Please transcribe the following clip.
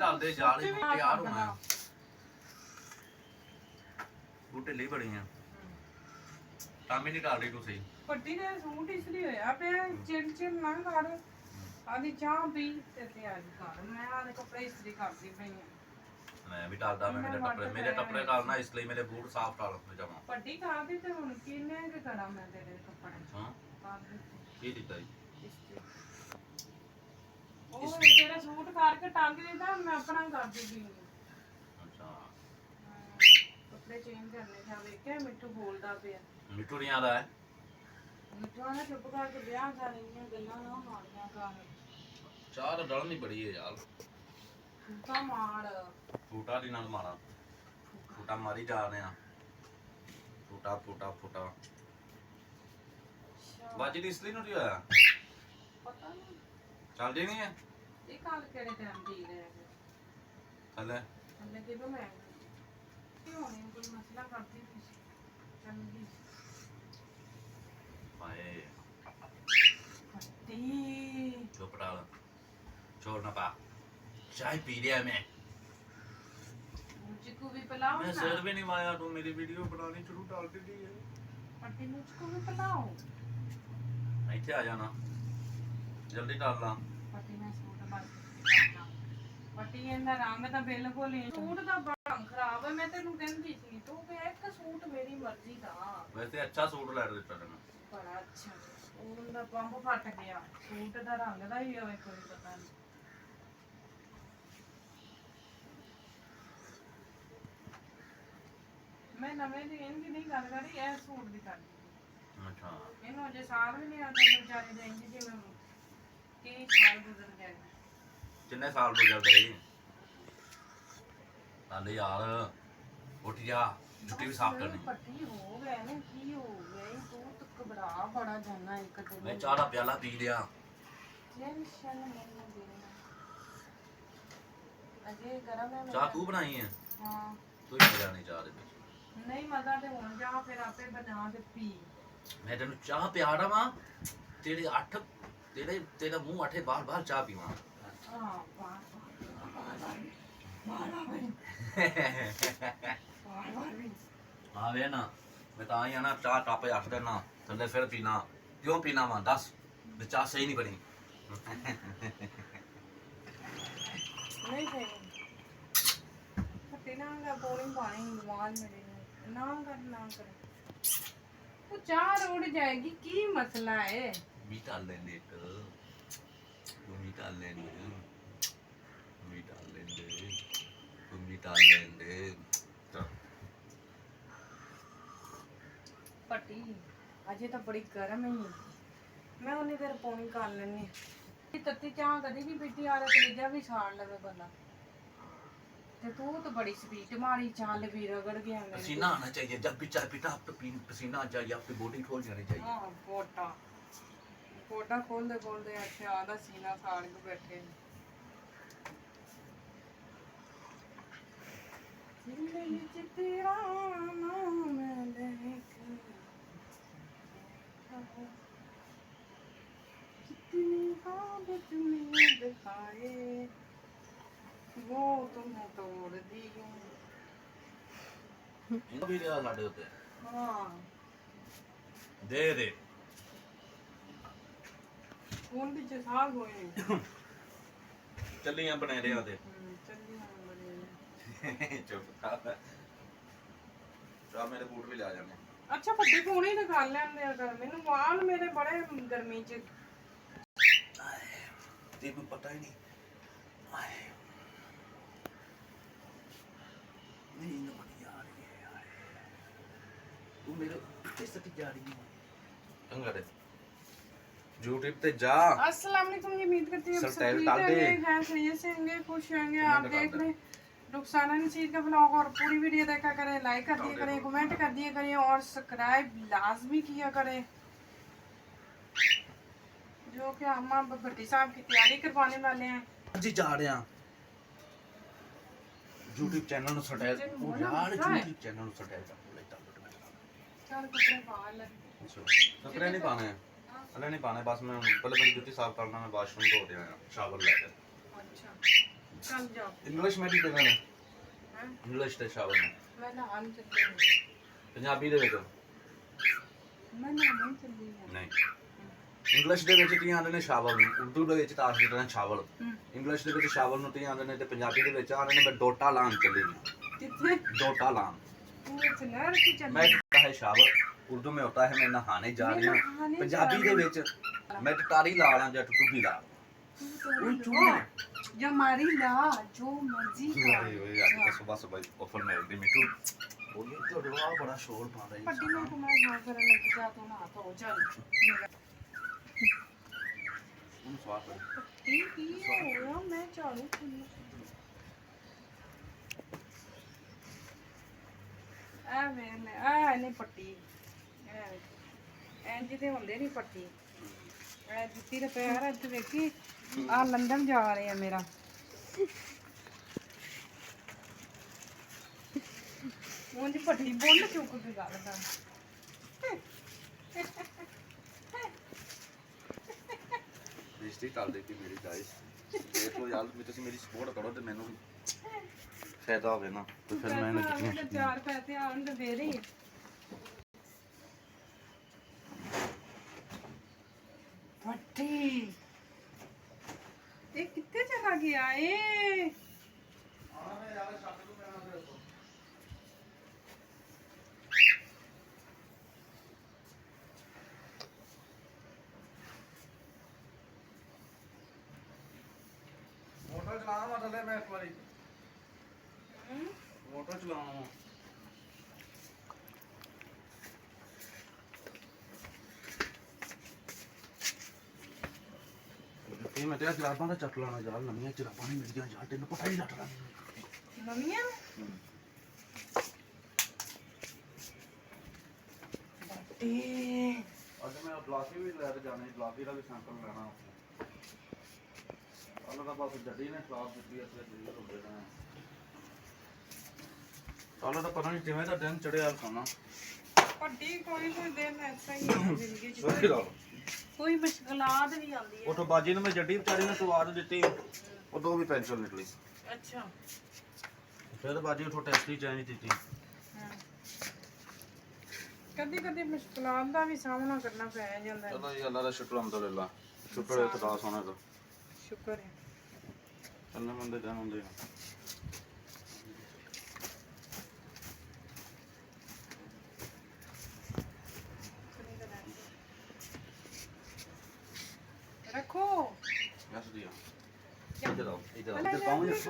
ਕਰਦੇ ਜਾਲ ਹੀ ਤਿਆਰ ਹੋਣਾ ਬੂਟੇ ਲਈ ਬੜੀਆਂ ਕੰਮ ਹੀ ਨਹੀਂ ਕਰ ਰਹੀ ਤੁਸੀਂ ਪੱਟੀ ਦੇ ਸੂਟ ਇਸ ਲਈ ਹੋਇਆ ਪਿਆ ਚਿੜ ਨਾ ਕਰ ਆਦੀ ਚਾਹ ਪੀ ਤੇ ਤਿਆਰੀ ਕਰ ਮੈਂ ਆਦੇ ਕੱਪੜੇ ਇਸਤਰੀ ਕਰਦੀ ਪਈ ਆ ਮੈਂ ਵੀ ਟਾਲਦਾ ਮੈਂ ਮੇਰੇ ਟੱਪਰੇ ਟਾਲਣਾ ਇਸ ਲਈ ਮੇਰੇ ਬੂਟ ਸਾਫ਼ ਟਾਲ ਜਾਵਾਂ ਪੱਟੀ ਕਰ ਦੀ ਤੇ ਹੁਣ ਕਿੰਨੇ ਕਿ ਕਰਾਂ ਮੈਂ ਤੇਰੇ ਕੱਪੜੇ ਹਾਂ ਕਰ ਦੇ ਕੀ ਦਿੱਤਾ ਜੀ ਉਹ ਤੇਰਾ ਸੂਟ ਕਰਕੇ ਟੰਗ ਦਿੱਤਾ ਮੈਂ ਆਪਣਾ ਕਰਦੀ ਪਈ ਅੱਛਾ ਕੱਪੜੇ ਚੇਂਜ ਕਰਨੇ ਜਾ ਵੇਖਿਆ ਮਿੱਠੂ ਬੋਲਦਾ ਪਿਆ ਮਿੱਠੂ ਨਹੀਂ ਆਦਾ ਹੈ ਮਿੱਠੂ ਨੇ ਚੁੱਪ ਕਰਕੇ ਵਿਆਹ ਕਰਨੀਆਂ ਗੱਲਾਂ ਨਾ ਮਾਰੀਆਂ ਕਰ ਚਾਹ ਤਾਂ ਡਲਣੀ ਬੜੀ ਹੈ ਯਾਰ ਤਾਂ ਮਾਰ ਫੂਟਾ ਦੀ ਨਾਲ ਮਾਰਾ ਫੂਟਾ ਮਾਰੀ ਜਾ ਰਹੇ ਆ ਫੂਟਾ ਫੂਟਾ ਫੂਟਾ ਬਾਜੀ ਇਸ ਲਈ ਨਹੀਂ ਹੋਇਆ ਪਤਾ ਨਹੀਂ ਚੱਲਦੀ ਨਹੀਂ ਹੈ ਇਹ ਕੱਲ ਕਿਹੜੇ ਟਾਈਮ ਦੀ ਰਹਿ ਗਏ ਹਲੇ ਹਲੇ ਕਿਦੋਂ ਮੈਂ ਕਿਉਂ ਨਹੀਂ ਕੋਈ ਮਸਲਾ ਕਰਦੀ ਸੀ ਚੰਗੀ ਭਾਏ ਫੱਟੀ ਚੁੱਪ ਡਾਲ छोड़ ना पा चाय पी लिया मैं मुझको भी पिलाओ मैं ना सर भी नहीं माया तू मेरी वीडियो बनानी शुरू डाल दी है पट्टी मुझको भी पिलाओ ਇੱਥੇ ਆ ਜਾਣਾ ਜਲਦੀ डाल ला पट्टी में सूट बस करना पट्टी ਇਹਦਾ ਰੰਗ ਤਾਂ ਬਿਲਕੁਲ ਹੀ ਸੂਟ ਦਾ ਰੰਗ ਖਰਾਬ ਹੈ ਮੈਂ ਤੈਨੂੰ ਕਹਿੰਦੀ ਸੀ ਤੂੰ ਕਿ ਇੱਕ ਸੂਟ ਮੇਰੀ ਮਰਜ਼ੀ ਦਾ ਵੈਸੇ ਅੱਛਾ ਸੂਟ ਲੈ ਦਿੱਤਾ ਤੈਨੂੰ ਬੜਾ ਅੱਛਾ ਉਹਦਾ ਪੰਪ ਫਟ ਗਿਆ ਸੂਟ ਦਾ ਰੰਗ ਦਾ ਹੀ ਹੋਵੇ ਕੋਈ ਪਤਾ ਨਹੀਂ ਮੈਂ ਨਵੇਂ ਦੀ ਇਹਦੀ ਨਹੀਂ ਗੱਲ ਕਰੀ ਇਹ ਸੂਟ ਦੀ ਕਰਦੀ ਅੱਛਾ ਇਹਨੂੰ ਅਜੇ ਸਾਲ ਵੀ ਨਹੀਂ ਆਉਂਦਾ ਵਿਚਾਰੇ ਦੇ ਇੰਜ ਜਿਵੇਂ ਕੀ ਸਾਲ ਗੁਜ਼ਰ ਗਏ ਕਿੰਨੇ ਸਾਲ ਤੋਂ ਚੱਲਦਾ ਨਾਲੇ ਯਾਰ ਉੱਠ ਜਾ ਛੁੱਟੀ ਵੀ ਸਾਫ਼ ਕਰਨੀ ਪੱਟੀ ਹੋ ਗਏ ਨੇ ਕੀ ਹੋ ਗਿਆ ਤੂੰ ਤਾਂ ਘਬਰਾ ਬੜਾ ਜਾਣਾ ਇੱਕ ਤੇ ਮੈਂ ਚਾਹ ਦਾ ਪਿਆਲਾ ਪੀ ਲਿਆ ਟੈਨਸ਼ਨ ਮੈਨੂੰ ਦੇ ਅਜੇ ਗਰਮ ਹੈ ਚਾਹ ਤੂੰ ਬਣਾਈ ਹੈ ਹਾਂ ਤੂੰ ਹੀ ਜਾਣੀ ਚਾਹ ਦੇ ਵਿੱਚ ਨਹੀਂ ਮਜ਼ਾ ਤੇ ਹੁਣ ਜਾ ਫਿਰ ਆਪੇ ਬਣਾ ਤੇ ਪੀ ਮੈਂ ਤੈਨੂੰ ਚਾਹ ਪਿਆ ਰਵਾਂ ਤੇਰੇ ਅੱਠ ਤੇਰਾ ਮੂੰਹ ਅੱਠੇ ਬਾਰ ਚਾਹ ਪੀਵਾਂ ਹਾਂ ਵਾਹ ਆਵੇ ਨਾ ਮੈਂ ਤਾਂ ਹੀ ਆਣਾ ਚਾਹ ਟੱਪ ਅੱਠ ਦੇਣਾ ਥੱਲੇ ਫਿਰ ਪੀਣਾ ਕਿਉਂ ਪੀਣਾ ਵਾ ਦੱਸ ਵੀ ਚਾਹ ਸਹੀ ਨਹੀਂ ਬਣੀ ਨਹੀਂ ਸਹੀ ਪੱਟੀ ਨਾ ਬੋਲਿੰਗ ਪਾਣੀ ਵਾਲ ਮੇਰੇ ਨਾ ਕਰ ਉਹ ਚਾਹ ਰੋੜ ਜਾਏਗੀ ਕੀ ਮਸਲਾ ਹੈ ਮੀਠਾ ਲੈਂਦੇ ਤੂੰ ਮੀਠਾ ਲੈਂਦੇ ਪੱਟੀ ਅਜੇ ਤਾਂ ਬੜੀ ਗਰਮ ਹੈ ਮੈਂ ਉਹਨੇ ਫਿਰ ਪੌਣੀ ਕਰ ਲੈਣੀ ਤੱਤੀ ਚਾਹ ਕਦੀ ਵੀ ਪੀਤੀ ਆ ਕਲੇਜਾ ਵੀ ਛਾੜ ਲਵੇ ਬੰਦਾ ਤੇ ਤੂੰ ਤਾਂ ਬੜੀ ਸਪੀਡ ਮਾਰੀ ਚੱਲ ਵੀ ਰਗੜ ਗਿਆ ਮੇਰੇ पसीना आना चाहिए जब भी चाय पीता आपको पसीना आ चाहिए आपकी बॉडी खोल जानी चाहिए ਹਾਂ ਪੋਟਾ ਖੋਲਦੇ ਅੱਛਾ ਆਦਾ ਸੀਨਾ ਸਾੜ ਕੇ ਬੈਠੇ ਜ਼ਿੰਦਗੀ ਚ ਤੇਰਾ ਨਾਮ ਲਿਖ कितनी आदत में दिखाए वो तुमने तोड़ दी इनको भी लिया साढ़े होते हाँ दे कौन भी साग होए चलिए बने रहे होते चलिए बड़े चुप चाह मेरे बूट भी ले आ जाने अच्छा पट्टी कोनी तो कर लेंदे अगर मैनू वाल मेरे बड़े गर्मी च तेरे को पता ही नहीं नींद बड़ी आ रही है यार तू मेरे किस तक जा रही है चंगा रे YouTube पे जा अस्सलाम वालेकुम जी उम्मीद करती हूँ आप सब सबटाइटल ठीक डाल दे हैं खैरियत से होंगे खुश होंगे आप देख रहे रुखसाना नसीर का ब्लॉग और पूरी वीडियो देखा करें लाइक कर दिया करें कमेंट कर दिया करें और सब्सक्राइब लाजमी किया करें जो कि हम भट्टी साहब की तैयारी करवाने वाले हैं जी जा रहे हैं YouTube चैनल ਨੂੰ ਸਟਾਈਲ ਉਹ ਯਾਰ YouTube ਚੈਨਲ ਨੂੰ ਸਟਾਈਲ ਕਰ ਲੈ चल कपड़े बाहर लग कपड़े नहीं पाने हैं अल्लाह नहीं पाने बस मैं पहले मेरी जूती साफ करना मैं वॉशरूम धो दिया शावर लेकर अच्छा ਚੱਲ ਜਾ ਇੰਗਲਿਸ਼ ਮੈਂ ਕੀ ਕਰਨਾ ਨੇ ਹੈਂ? ਇੰਗਲਿਸ਼ ਤੇ ਸ਼ਾਵਲ ਨੂੰ ਮੈਂ ਨਹਾਉਣ ਚੱਲੀ ਹਾਂ। ਪੰਜਾਬੀ ਦੇ ਵਿੱਚ ਮੈਂ ਨਹਾਉਣ ਚੱਲੀ ਹਾਂ। ਨਹੀਂ ਇੰਗਲਿਸ਼ ਦੇ ਵਿੱਚ ਕੀ ਆਂਦੇ ਨੇ ਸ਼ਾਵਲ ਨੂੰ, ਉਰਦੂ ਦੇ ਵਿੱਚ ਤਾਂ ਆਖਦੇ ਨੇ ਸ਼ਾਵਲ, ਇੰਗਲਿਸ਼ ਦੇ ਵਿੱਚ ਸ਼ਾਵਲ ਨੂੰ ਤੀ ਆਂਦੇ ਨੇ ਤੇ ਪੰਜਾਬੀ ਦੇ ਵਿੱਚ ਆਂਦੇ ਨੇ ਮੈਂ ਡੋਟਾ ਲਾਉਣ ਚੱਲੀ ਹਾਂ। ਕਿੱਥੇ डोटा लान ਤੂੰ ਇਸ ਨਹਿਰ ਤੇ ਚੱਲੀ मैं कहता है शावर, उर्दू में होता है मैं नहाने जा रही हूँ, नहाने पंजाबी जा दे रही विच मैं टटारी ला रहा या टुटू ला ओए चुप जो मारी ला जो मर्जी कर ओए ओए आज तो सुबह सुबह ऑफर में दी मिठू बोलिए तो डोला बड़ा शोर पा रही पट्टी में तुम्हारा घर करने लग जा तो ना तो चल उन स्वाद पट्टी की होया मैं झाड़ू आ मैंने आ नहीं पट्टी ਐਂ ਜਿਹਦੇ ਹੁੰਦੇ ਨਹੀਂ ਪੱਟੀ ਐ ਜੁੱਤੀ ਦਾ ਪੈਰ ਇੱਥੇ ਵੇਖੀ ਆ ਲੰਡਨ ਜਾ ਰਹੇ ਆ ਮੇਰਾ ਉਹਦੀ ਪੱਟੀ ਬੁੱਲ ਚੁੱਕ ਕੇ ਗੱਲ ਕਰ बेइज्जती कर देती मेरी गाइस, देख लो यार मैं मेरी सपोर्ट करो तो मैंने फायदा होवे ना, तो फिर मैंने ਤੇ ਚਾਰ ਪੈਸੇ ਆਉਣ ਤੇ ਫੇਰ ਹੀ ਪੱਟੀ ਇਹ ਕਿੱਥੇ ਚਲਾ ਗਿਆ ਏ मोटर चलाना वा थले मैं एक बारी मोटर चलाना वा ਤੇ ਮੈਂ ਤੇਰਾ ਜਰਾਬਾਂ ਦਾ ਚੱਕ ਲਾਣਾ ਯਾਰ, ਨਵੀਆਂ ਜਰਾਬਾਂ ਨਹੀਂ ਮਿਲਦੀਆਂ ਯਾਰ, ਤੈਨੂੰ ਪਤਾ ਹੀ ਲੱਗਦਾ ਨਵੀਆਂ ਬੱਟੀ ਅੱਜ ਮੈਂ ਗਲਾਸੀ ਵੀ ਲੈ ਕੇ ਜਾਣੀ, ਗਲਾਸੀ ਦਾ ਵੀ ਸੈਂਪਲ ਲੈਣਾ ਉਹਨਾਂ ਦਾ ਬਸ ਜੱਡੀ ਨੇ ਖਰਾਬ ਦਿੱਤੀ ਅਸਲੇ ਦਿੱਲੀ ਹੋ ਗਏ ਨਾ ਸਾਲਾ ਤਾਂ ਪਤਾ ਨਹੀਂ ਕਿਵੇਂ ਦਾ ਦਿਨ ਚੜਿਆ ਖਾਣਾ ਪੱਟੀ ਕੋਈ ਦਿਨ ਐਸਾ ਹੀ ਹੈ ਜ਼ਿੰਦਗੀ ਚ ਸੋਚੀ ਲਾ ਕੋਈ ਮੁਸ਼ਕਲਾਤ ਵੀ ਆਉਂਦੀ ਹੈ ਉਥੋਂ ਬਾਜੀ ਨੂੰ ਮੈਂ ਜੱਡੀ ਵਿਚਾਰੀ ਨੂੰ ਸਵਾਦ ਦਿੱਤੀ, ਉਦੋਂ ਵੀ ਪੈਨਸ਼ਨ ਨਿਕਲੀ, ਅੱਛਾ ਫਿਰ ਬਾਜੀ ਉਥੋਂ ਟੈਸਟ ਹੀ ਚੇਂਜ ਦਿੱਤੀ। ਕਦੀ ਕਦੀ ਮੁਸ਼ਕਲਾਤ ਦਾ ਵੀ ਸਾਹਮਣਾ ਕਰਨਾ ਪੈ ਜਾਂਦਾ ਹੈ ਚਲੋ ਜੀ ਅੱਲਾ ਦਾ ਸ਼ੁਕਰ ਅਲਹਮਦੁਲਿਲਾ, ਸ਼ੁਕਰ ਹੈ ਖੁਦਾ ਸੋਹਣੇ ਦਾ, ਸ਼ੁਕਰ ਹੈ ਚੱਲਣੇ ਮੰਦੇ ਦਿਨ ਹੁੰਦੇ ਆ। रखो Yes, dear. Idę do. Patrz,